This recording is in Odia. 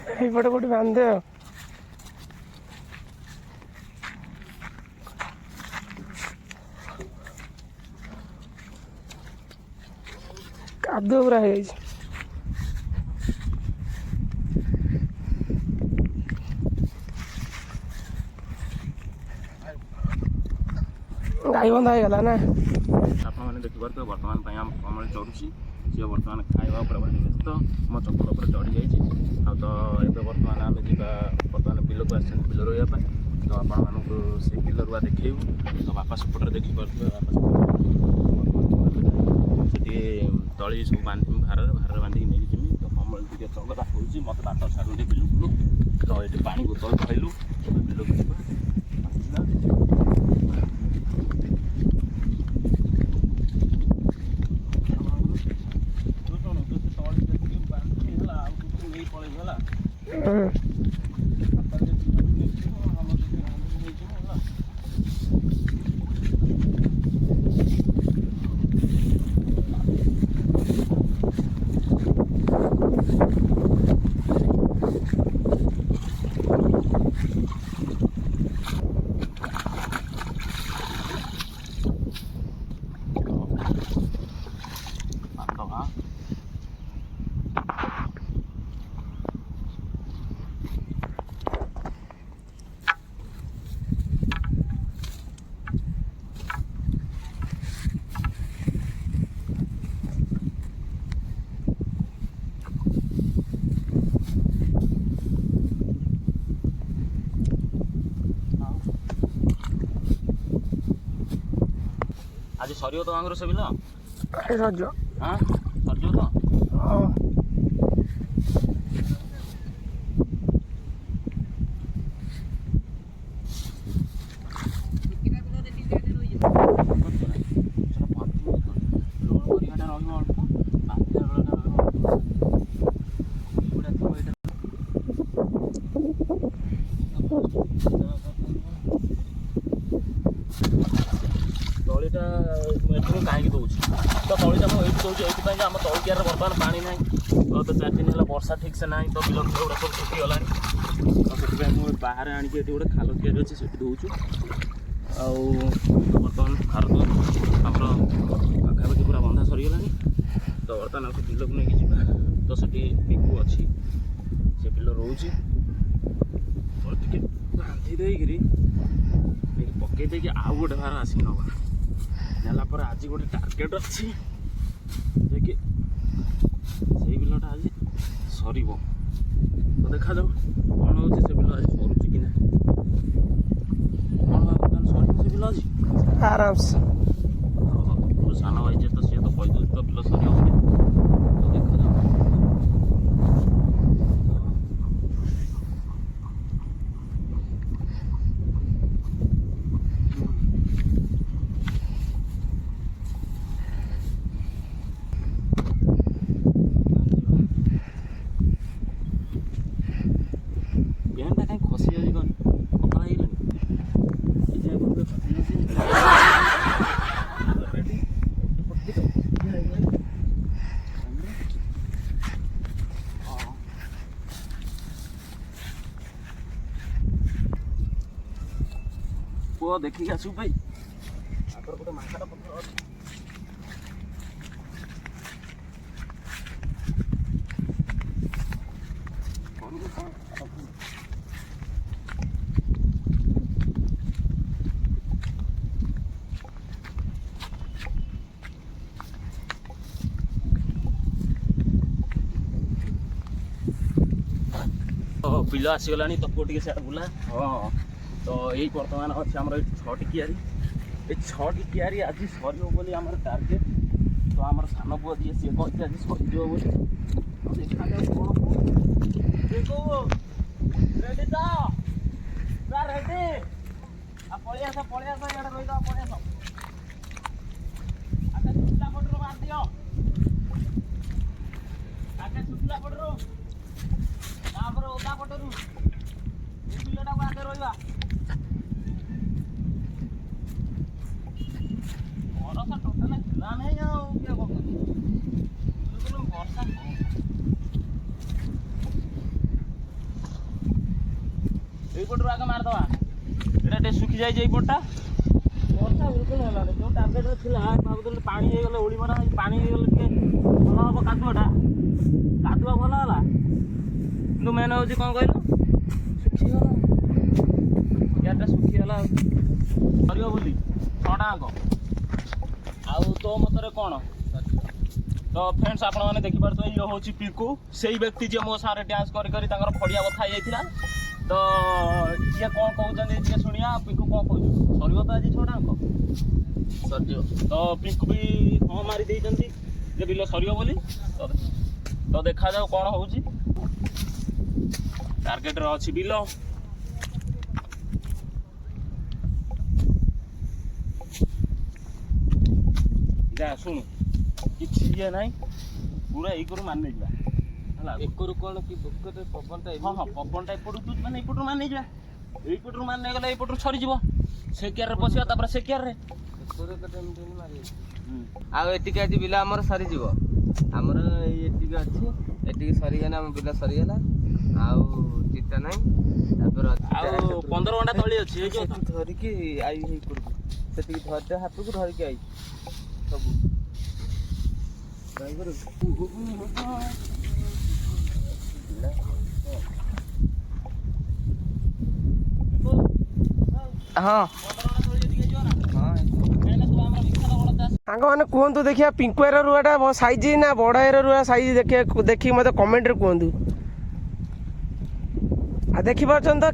এইপଟେ କୋଉଠି ବାନ୍ଧେ ଆଉ। କାଦୁଅ ପୁରା ହେଇଯାଇଛି। ଗାଈ ବନ୍ଧା ହେଇଗଲା ନା। ଆପଣମାନେ ଦେଖିପାରୁଥିବେ ବର୍ତ୍ତମାନ ପାଇଁ ଆମ କମଳ ଚଢ଼ୁଛି। ସିଏ ବର୍ତ୍ତମାନ ଖାଇବା ଉପରେ ଭାରି ବ୍ୟସ୍ତ। ମୋ ଚପଲ ଉପରେ ଚଢ଼ିଯାଇଛି। ଆଉ ତ ଏବେ ବର୍ତ୍ତମାନ ଆମେ ଯିବା ବିଲକୁ ଆସିଛନ୍ତି ବିଲ ରୋଇବା ପାଇଁ। ତ ଆପଣମାନଙ୍କୁ ସେଇ ବିଲ ରୁଆ ଦେଖେଇବୁ। ତ ବାପା ସେପଟରେ ଦେଖିପାରୁଥିବେ ବାପା ସେଠି ତଳି ସବୁ ବାନ୍ଧିବି ଭାରରେ ବାନ୍ଧିକି ନେଇକି ଯିବି। ତ କମଳ ଟିକେ ଚଗଲା ହେଉଛି ମୋତେ ବାଟ ଛାଡ଼ୁନି ବିଲକୁଲ। ତ ଏଠି ପାଣି ବୋତଲ ଧରିଲୁ ବିଲକୁ ଯିବା। आज सरियो तो आंग्रो से बिल सरियो हाँ सरियो तो तलीटा कहीं दूँ तो तलीटा मुझे दूसरी ये आम तलिकार बर्तमान पानी ना तो 4 दिन है वर्षा ठीक से ना तो बिल गुड़ा सब शुखीगला तो से मुझे बाहर आणिकी गोटे खाल तैयारी अच्छे से दूचु बर्तमान भारत आमर पाखापाखि पूरा बंधा सरीगला तो बर्तमान से बिल को लेकिन जा तो से पिकु अच्छी से बिल रोचे बांधी देकरी पकई देकी आउ गोटे भार आसिक नवा नाला आज गोटे टार्गेट अच्छी जे से बिलटा आज सर तो देखा जाऊ कौन हो से बिल आज सरुची कि ना कौन बर्तमान सर से बिल आज आराम से सान भाई जे तो सी तो कही तो बिल सर तो देखा जाऊ पुआ देखिए आसु भाई आगर गोटे माछाटा पत्र अच्छे बिल आसीगला तो पुआ टे से बुला हाँ तो यही बर्तमान अच्छे आम 6टी कियारी ये 6टी कियारी आज सरियो बोली आम टार्गेट तो आम सान पुआ जी सी कहते आज सरीज बोली तो देखा जाए कौन देखो रेडी तो पूरा रेडी पलि आस इधर रही पलि आस आगे सुखला पटरू मार दियो आगे सुखला पटरू ओदा पटरू बिलटा आगे रहा भरोसा टोटाल खिला नहीं वर्षा ଏଇପଟରୁ ଆଗ ମାରିଦେବା। ଏଇଟା ଟିକେ ଶୁଖିଯାଇଛି ଏଇପଟଟା। ବର୍ଷା ବିଲକୁଲ ହେଲାନି। ଯେଉଁ ଟାର୍ଗେଟରେ ଥିଲା ଭାବୁଥିଲି ପାଣି ହେଇଗଲେ ଓଳି ମରା ପାଣି ହେଇଗଲେ ଟିକେ ଭଲ ହେବ କାଦୁଅଟା। କାଦୁଅ ଭଲ ହେଲା କିନ୍ତୁ ମେନ୍ ହେଉଛି କ'ଣ କହିଲ ଶୁଖିଗଲା। ଗ୍ୟାସଟା ଶୁଖିଗଲା ଆଉ ସରିବ ବୋଲି 6ଟା ଆଙ୍କ। ଆଉ ତୋ ମତରେ କ'ଣ? ତ ଫ୍ରେଣ୍ଡସ୍ ଆପଣମାନେ ଦେଖିପାରୁଥିବେ ଇଏ ହେଉଛି ପିଙ୍କୁ, ସେଇ ବ୍ୟକ୍ତି ଯିଏ ମୋ ସାଙ୍ଗରେ ଡ୍ୟାନ୍ସ କରି କରି ତାଙ୍କର ଫଡ଼ିଆ ବଥା ହେଇଯାଇଥିଲା। ତ ଇଏ କ'ଣ କହୁଛନ୍ତି ଟିକେ ଶୁଣିବା। ପିଙ୍କୁ କ'ଣ କହୁଛନ୍ତି? ସରିବ ତ ଆଜି 6ଟା ଆଙ୍କ? ସରିଯିବ। ତ ପିଙ୍କୁ ବି ହଁ ମାରି ଦେଇଛନ୍ତି ଯେ ବିଲ ସରିବ ବୋଲି। ତ ଦେଖାଯାଉ କ'ଣ ହେଉଛି। ଟାର୍ଗେଟରେ ଅଛି ବିଲ। ଯା ଶୁଣୁ କିଛି ଇଏ ନାହିଁ, ପୁରା ଏଇକରୁ ମାନି ନେଇଯିବା ହେଲା। ଏକରୁ କ'ଣ କି ପବନଟା? ହଁ ହଁ ପବନଟା ଏପଟୁ ମାନେ ଏଇପଟରୁ ମାନି ନେଇଯିବା। ଏଇପଟରୁ ମାନି ନେଇଗଲେ ଏଇପଟରୁ ସରିଯିବ। ସେ କିଆରରେ ପଶିବା ତାପରେ ସେ କିଆରରେ। ଆଉ ଏତିକି ଆଜି ବିଲ ଆମର ସରିଯିବ। ଆମର ଏତିକି ଅଛି, ଏତିକି ସରିଗଲେ ଆମ ବିଲ ସରିଗଲା। ଆଉ ଚିନ୍ତା ନାହିଁ। ତାପରେ ଆଉ 15 ଘଣ୍ଟା ତଳି ଅଛି। ଧରିକି ଆଇ ହେଇ କରୁଛୁ ସେତିକି ଧରିତେ ହାତକୁ ଧରିକି ଆଇ ସବୁ ହଁ ସାଙ୍ଗମାନେ କୁହନ୍ତୁ ଦେଖିବା ପିଙ୍କୁ ଭାଇର ରୁଆଟା ସାଇଜ ନା ବଡ଼ ଭାଇର ରୁଆ ସାଇଜ ଦେଖିକି ମୋତେ କମେଣ୍ଟରେ କୁହନ୍ତୁ। ଆଉ ଦେଖିପାରୁଛନ୍ତି ତ